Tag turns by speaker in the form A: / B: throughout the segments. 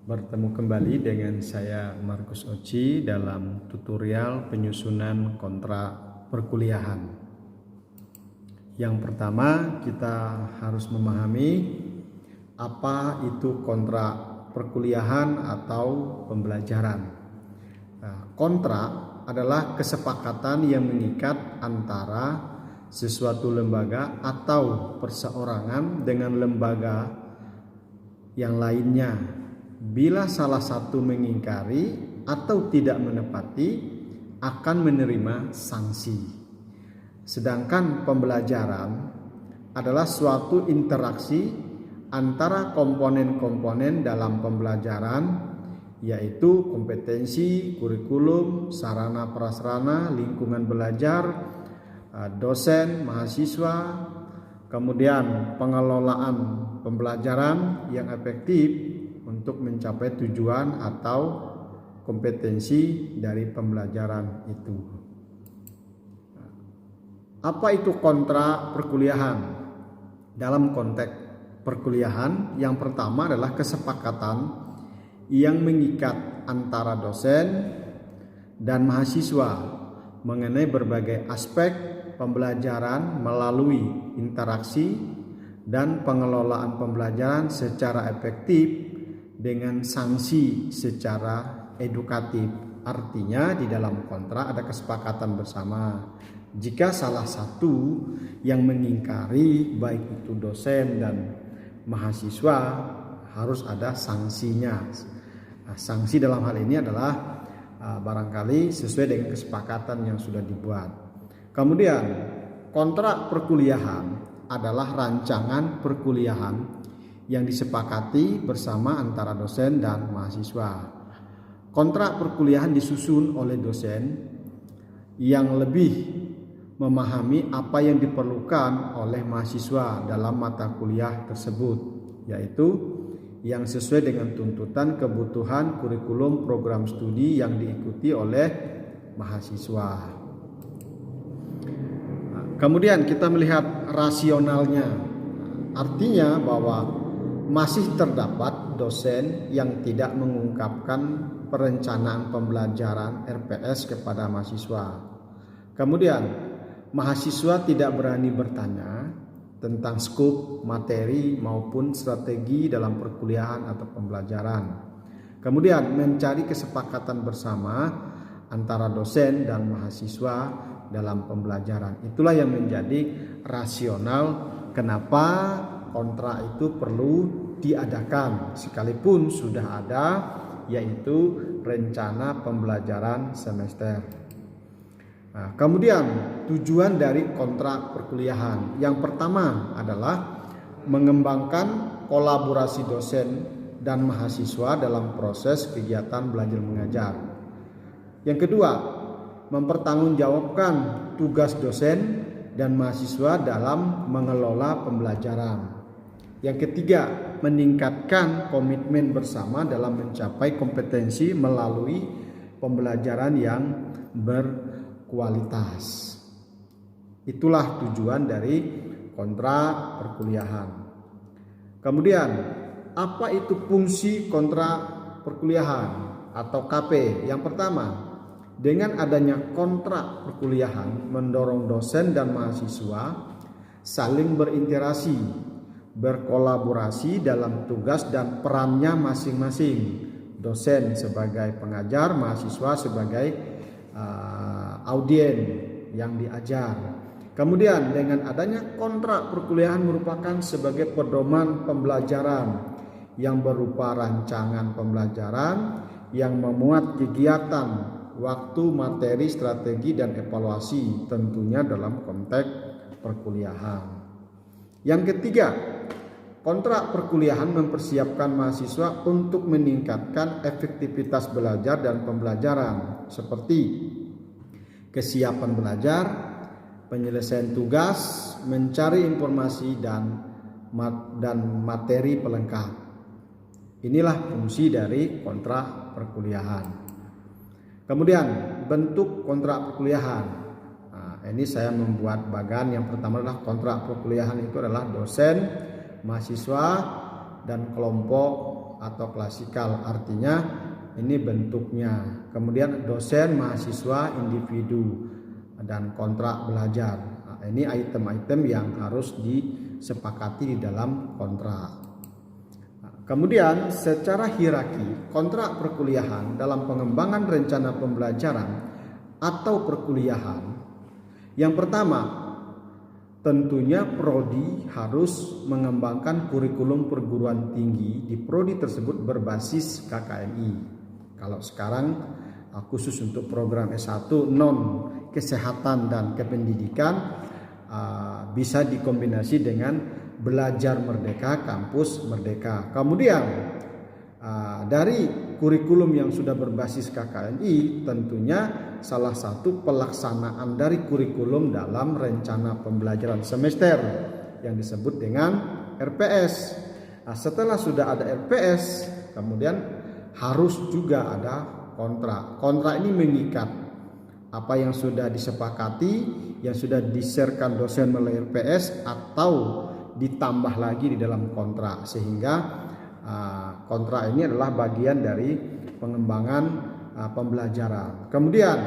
A: Bertemu kembali dengan saya Markus Oci dalam tutorial penyusunan kontrak perkuliahan. Yang pertama, kita harus memahami apa itu kontrak perkuliahan atau pembelajaran. Kontrak adalah kesepakatan yang mengikat antara sesuatu lembaga atau perseorangan dengan lembaga yang lainnya. Bila salah satu mengingkari atau tidak menepati, akan menerima sanksi. Sedangkan pembelajaran adalah suatu interaksi antara komponen-komponen dalam pembelajaran, yaitu kompetensi, kurikulum, sarana prasarana, lingkungan belajar, dosen, mahasiswa, kemudian pengelolaan pembelajaran yang efektif untuk mencapai tujuan atau kompetensi dari pembelajaran itu. Apa itu kontrak perkuliahan? Dalam konteks perkuliahan, yang pertama adalah kesepakatan yang mengikat antara dosen dan mahasiswa mengenai berbagai aspek pembelajaran melalui interaksi dan pengelolaan pembelajaran secara efektif dengan sanksi secara edukatif. Artinya di dalam kontrak ada kesepakatan bersama. Jika salah satu yang mengingkari, baik itu dosen dan mahasiswa, harus ada sanksinya. Sanksi dalam hal ini adalah barangkali sesuai dengan kesepakatan yang sudah dibuat. Kemudian kontrak perkuliahan adalah rancangan perkuliahan yang disepakati bersama antara dosen dan mahasiswa. Kontrak perkuliahan disusun oleh dosen yang lebih memahami apa yang diperlukan oleh mahasiswa dalam mata kuliah tersebut, yaitu yang sesuai dengan tuntutan kebutuhan kurikulum program studi yang diikuti oleh mahasiswa. Kemudian kita melihat rasionalnya, artinya bahwa masih terdapat dosen yang tidak mengungkapkan perencanaan pembelajaran RPS kepada mahasiswa. Kemudian, mahasiswa tidak berani bertanya tentang skop, materi maupun strategi dalam perkuliahan atau pembelajaran. Kemudian, mencari kesepakatan bersama antara dosen dan mahasiswa dalam pembelajaran. Itulah yang menjadi rasional kenapa kontrak itu perlu diadakan, sekalipun sudah ada, yaitu rencana pembelajaran semester. Nah, kemudian tujuan dari kontrak perkuliahan yang pertama adalah mengembangkan kolaborasi dosen dan mahasiswa dalam proses kegiatan belajar mengajar. Yang kedua, mempertanggungjawabkan tugas dosen dan mahasiswa dalam mengelola pembelajaran. Yang ketiga, meningkatkan komitmen bersama dalam mencapai kompetensi melalui pembelajaran yang berkualitas. Itulah tujuan dari kontrak perkuliahan. Kemudian, apa itu fungsi kontrak perkuliahan atau KP? Yang pertama, dengan adanya kontrak perkuliahan mendorong dosen dan mahasiswa saling berinteraksi, berkolaborasi dalam tugas dan perannya masing-masing. Dosen sebagai pengajar, mahasiswa sebagai audien yang diajar. Kemudian dengan adanya kontrak perkuliahan merupakan sebagai pedoman pembelajaran yang berupa rancangan pembelajaran yang memuat kegiatan, waktu, materi, strategi, dan evaluasi, tentunya dalam konteks perkuliahan. Yang ketiga, kontrak perkuliahan mempersiapkan mahasiswa untuk meningkatkan efektivitas belajar dan pembelajaran, seperti kesiapan belajar, penyelesaian tugas, mencari informasi, dan materi pelengkap. Inilah fungsi dari kontrak perkuliahan. Kemudian bentuk kontrak perkuliahan. Ini saya membuat bagan. Yang pertama adalah kontrak perkuliahan itu adalah dosen, mahasiswa, dan kelompok atau klasikal, artinya ini bentuknya. Kemudian dosen, mahasiswa, individu, dan kontrak belajar. Nah, ini item-item yang harus disepakati di dalam kontrak. Nah, kemudian secara hierarki kontrak perkuliahan dalam pengembangan rencana pembelajaran atau perkuliahan, yang pertama tentunya prodi harus mengembangkan kurikulum perguruan tinggi di prodi tersebut berbasis KKNI. Kalau sekarang khusus untuk program S1 non kesehatan dan kependidikan bisa dikombinasi dengan belajar merdeka, kampus merdeka. Kemudian dari kurikulum yang sudah berbasis KKNI, tentunya salah satu pelaksanaan dari kurikulum dalam rencana pembelajaran semester yang disebut dengan RPS. Nah, setelah sudah ada RPS, kemudian harus juga ada kontrak. Kontrak ini mengikat apa yang sudah disepakati, yang sudah di-share-kan dosen melalui RPS atau ditambah lagi di dalam kontrak, sehingga kontrak ini adalah bagian dari pengembangan pembelajaran. Kemudian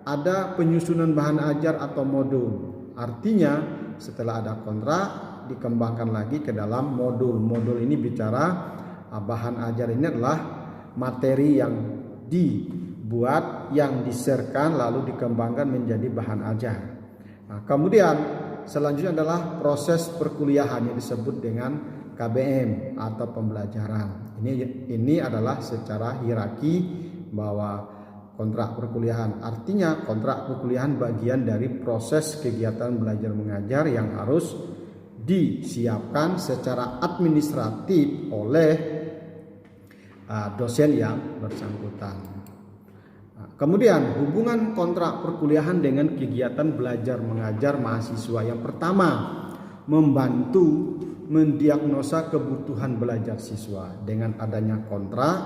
A: ada penyusunan bahan ajar atau modul. Artinya setelah ada kontrak dikembangkan lagi ke dalam modul. Modul ini bicara bahan ajar ini adalah materi yang dibuat, yang di-share-kan lalu dikembangkan menjadi bahan ajar. Nah, kemudian selanjutnya adalah proses perkuliahan yang disebut dengan KBM atau pembelajaran. Ini adalah secara hierarki bahwa kontrak perkuliahan, artinya kontrak perkuliahan bagian dari proses kegiatan belajar mengajar yang harus disiapkan secara administratif oleh dosen yang bersangkutan. Kemudian hubungan kontrak perkuliahan dengan kegiatan belajar mengajar mahasiswa. Yang pertama, membantu mendiagnosa kebutuhan belajar siswa. Dengan adanya kontrak,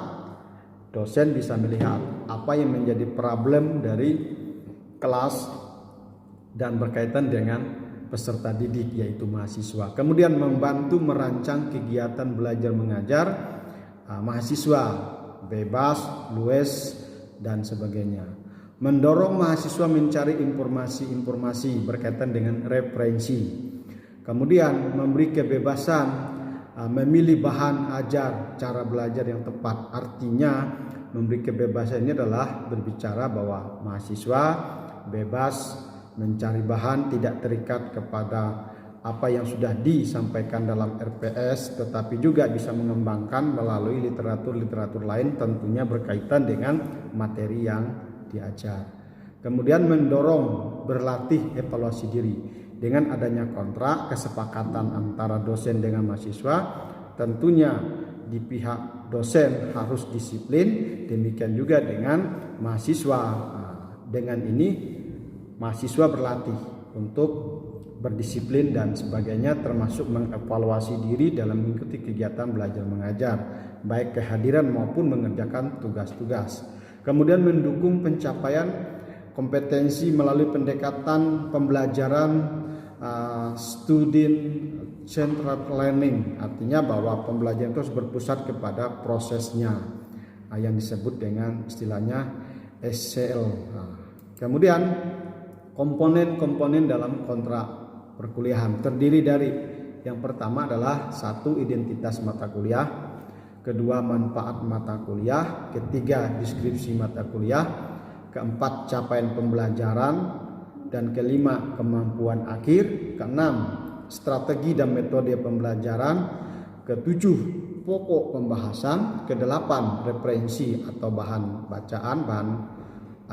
A: dosen bisa melihat apa yang menjadi problem dari kelas dan berkaitan dengan peserta didik, yaitu mahasiswa. Kemudian membantu merancang kegiatan belajar mengajar mahasiswa, bebas, luas, dan sebagainya. Mendorong mahasiswa mencari informasi-informasi berkaitan dengan referensi. Kemudian memberi kebebasan memilih bahan ajar, cara belajar yang tepat. Artinya memberi kebebasan ini adalah berbicara bahwa mahasiswa bebas mencari bahan, tidak terikat kepada apa yang sudah disampaikan dalam RPS, tetapi juga bisa mengembangkan melalui literatur-literatur lain, tentunya berkaitan dengan materi yang diajar. Kemudian mendorong berlatih evaluasi diri. Dengan adanya kontrak, kesepakatan antara dosen dengan mahasiswa, tentunya di pihak dosen harus disiplin, demikian juga dengan mahasiswa. Dengan ini mahasiswa berlatih untuk berdisiplin dan sebagainya, termasuk mengevaluasi diri dalam mengikuti kegiatan belajar mengajar, baik kehadiran maupun mengerjakan tugas-tugas. Kemudian mendukung pencapaian kompetensi melalui pendekatan pembelajaran student centered learning, artinya bahwa pembelajaran itu harus berpusat kepada prosesnya, yang disebut dengan istilahnya SCL. Kemudian komponen-komponen dalam kontrak perkuliahan terdiri dari yang pertama adalah satu, identitas mata kuliah, kedua, manfaat mata kuliah, ketiga, deskripsi mata kuliah, keempat, capaian pembelajaran, dan kelima, kemampuan akhir, keenam, strategi dan metode pembelajaran, ketujuh, pokok pembahasan, kedelapan, referensi atau bahan bacaan, bahan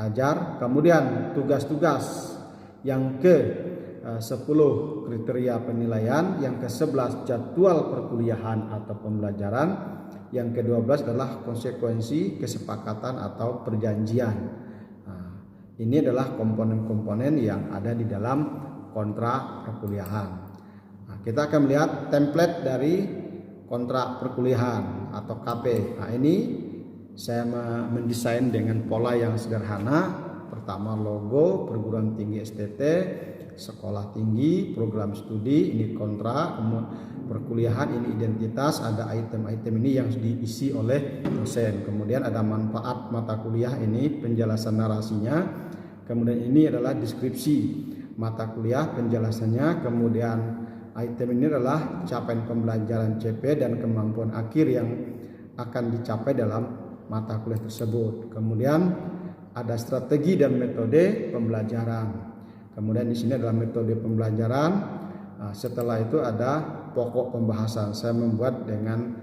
A: ajar, kemudian tugas-tugas, yang ke-10 kriteria penilaian, yang ke-11 jadwal perkuliahan atau pembelajaran, yang ke-12 adalah konsekuensi kesepakatan atau perjanjian. Ini adalah komponen-komponen yang ada di dalam kontrak perkuliahan. Kita akan melihat template dari kontrak perkuliahan atau KP. Ini saya mendesain dengan pola yang sederhana. Pertama, logo perguruan tinggi STT, sekolah tinggi, program studi, ini kontrak. perkuliahan, ini identitas, ada item-item ini yang diisi oleh dosen. Kemudian ada manfaat mata kuliah, ini penjelasan narasinya. Kemudian ini adalah deskripsi mata kuliah, penjelasannya. Kemudian item ini adalah capaian pembelajaran CP dan kemampuan akhir yang akan dicapai dalam mata kuliah tersebut. Kemudian ada strategi dan metode pembelajaran. Kemudian di sini adalah metode pembelajaran. Setelah itu ada pokok pembahasan. Saya membuat dengan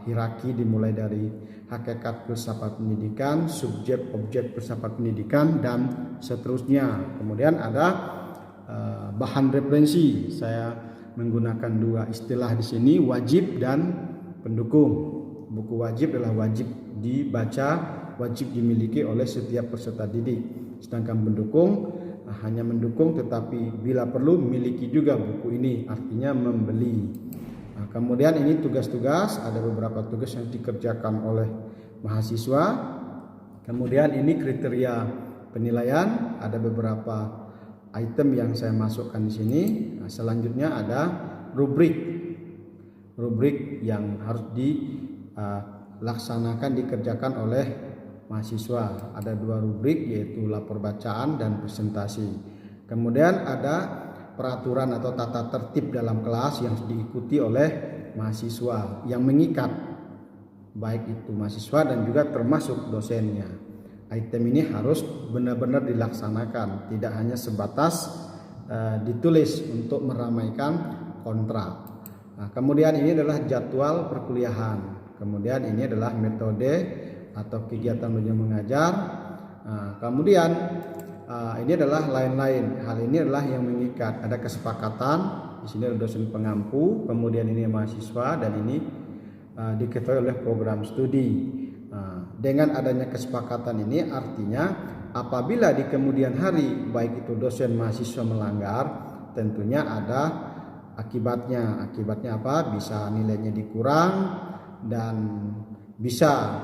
A: hierarki dimulai dari hakikat filsafat pendidikan, subjek objek filsafat pendidikan, dan seterusnya. Kemudian ada bahan referensi. Saya menggunakan dua istilah di sini, wajib dan pendukung. Buku wajib adalah wajib dibaca, wajib dimiliki oleh setiap peserta didik. Sedangkan pendukung hanya mendukung, tetapi bila perlu miliki juga buku ini, artinya membeli. Kemudian ini tugas-tugas, ada beberapa tugas yang dikerjakan oleh mahasiswa. Kemudian ini kriteria penilaian, ada beberapa item yang saya masukkan di sini. Selanjutnya ada rubrik yang harus dilaksanakan, dikerjakan oleh mahasiswa. Ada dua rubrik, yaitu lapor bacaan dan presentasi. Kemudian ada peraturan atau tata tertib dalam kelas yang diikuti oleh mahasiswa yang mengikat, baik itu mahasiswa dan juga termasuk dosennya. Item ini harus benar-benar dilaksanakan, tidak hanya sebatas ditulis untuk meramaikan kontrak. Kemudian ini adalah jadwal perkuliahan. Kemudian ini adalah metode atau kegiatan belajar mengajar. Kemudian ini adalah lain-lain. Hal ini adalah yang mengikat. Ada kesepakatan. Di sini ada dosen pengampu. Kemudian ini mahasiswa, dan ini diketahui oleh program studi. Dengan adanya kesepakatan ini artinya apabila di kemudian hari baik itu dosen mahasiswa melanggar, tentunya ada akibatnya. Akibatnya apa? Bisa nilainya dikurang, dan bisa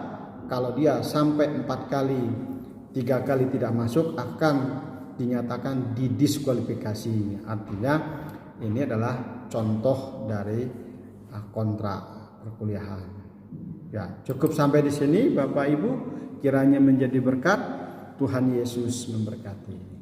A: kalau dia sampai 4 kali, 3 kali tidak masuk akan dinyatakan didiskualifikasi. Artinya ini adalah contoh dari kontrak perkuliahan. Ya, cukup sampai di sini Bapak Ibu, kiranya menjadi berkat. Tuhan Yesus memberkati.